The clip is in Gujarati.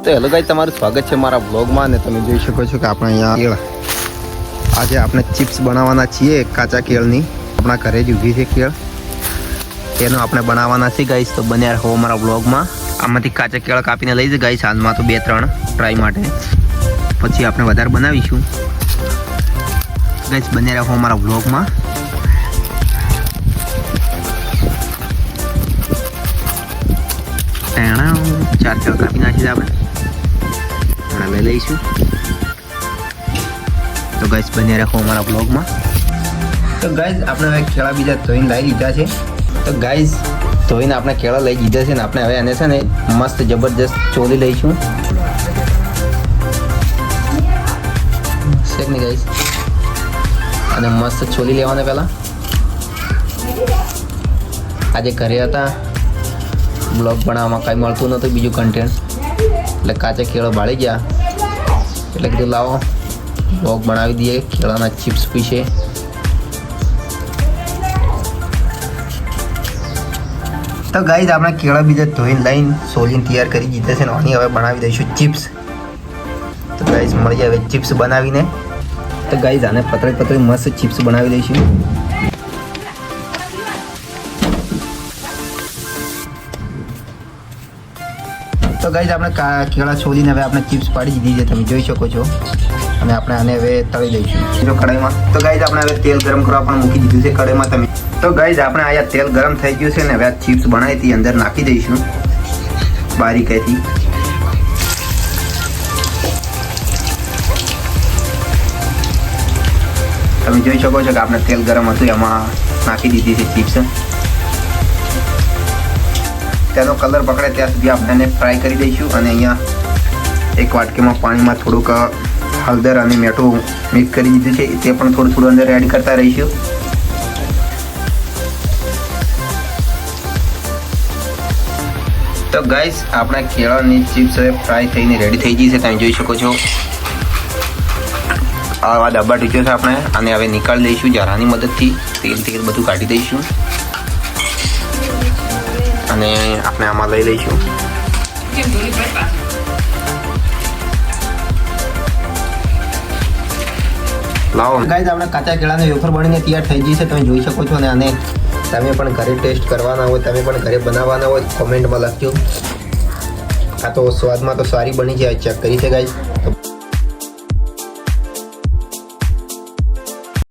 તો હેલો ગાઈસ, તમારું સ્વાગત છે મારા વ્લોગમાં. અને તમે જોઈ શકો છો કે આપણે અહીંયા કેળ, આજે આપણે ચિપ્સ બનાવવાના છીએ કાચા કેળની. આપણા ઘરે જ ઊભી છે કેળ, એનો આપણે બનાવવાના છે ગાઈસ. તો બન્યા રહો મારા વ્લોગમાં. આમાંથી કાચા કેળ કાપીને લઈ જાય ગાઈસ, હાલમાં તો 2-3 ટ્રાય માટે, પછી આપણે વધારે બનાવીશું ગાઈસ. બન્યા રહો મારા વ્લોગમાં. ચાર કેળ કાપી નાખી આપણે લઈ લઈશું. તો ગાઈસ બન્યા રાખો અમારા બ્લોગમાં. તો ગાઈસ આપણે હવે કેળા બીજા ધોઈને લાવી દીધા છે. તો ગાઈસ ધોઈને આપણે કેળા લઈ દીધા છે ને આપણે હવે એને છે ને મસ્ત જબરજસ્ત ચોલી લઈશું. શેક ને ગાઈસ, અને મસ્ત ચોલી લેવાના પહેલાં. આજે ઘરે હતા, બ્લોગ બનાવવામાં કાંઈ મળતું નહોતું બીજું કન્ટેન્ટ, એટલે કાચા કેળો બાળી ગયા એટલે કીધું લાવો બ્લોગ બનાવી દઈએ કેળાના ચિપ્સ વિશે. તો ગાઈસ આપણે કેળા બીજા ધોઈને લઈને સોલીને તૈયાર કરી દીધા છે ને આની હવે બનાવી દઈશું ચિપ્સ. તો ગાઈસ મળી જાય હવે ચિપ્સ બનાવીને. તો ગાઈસ આને પતળી મસ્ત ચિપ્સ બનાવી દઈશું. તો ગાઈસ આપણે કેળા છોલીને હવે આપણે ચિપ્સ પાડી દીધી છે, તમે જોઈ શકો છો. અને આપણે આને હવે તળી દઈશું જો કઢાઈમાં. તો ગાઈસ આપણે હવે તેલ ગરમ કરવા પણ મૂકી દીધું છે કઢાઈમાં તમે. તો ગાઈસ આપણે અહીંયા તેલ ગરમ થઈ ગયું છે ને હવે આ ચિપ્સ બનાવી હતી અંદર નાખી દઈશું બારીકાઈથી. તમે જોઈ શકો છો કે આપણે તેલ ગરમ હતું એમાં નાખી દીધી છે ચિપ્સ. તેનો કલર પકડે ત્યાં સુધી આપણે એને ફ્રાય કરી દઈશું. અને અહીંયા એક વાટકીમાં પાણીમાં થોડુંક હળદર અને મીઠું મિક્સ કરી દીધું છે, તે પણ થોડું અંદર એડ કરતા રહીશું. તો ગાઈસ આપણા કેળાની ચિપ્સ હવે ફ્રાય થઈને રેડી થઈ ગઈ છે, તમે જોઈ શકો છો. આવા ડબ્બા ટીચ્યો છે આપણે, અને હવે નીકાળી દઈશું જરાની મદદથી. તેલ બધું કાઢી દઈશું અને આપણે આમાં લઈ લઈશું. લાવો ગાઈસ આપણે કાચા કેળાનો વેફર બનીને તૈયાર થઈ ગઈ છે, તમે જોઈ શકો છો. અને આને તમે પણ ઘરે ટેસ્ટ કરવાના હોય, તમે પણ ઘરે બનાવવાના હોય, કોમેન્ટમાં લખજો. આ તો સ્વાદમાં તો સારી બની છે, ચેક કરી છે ગાઈસ.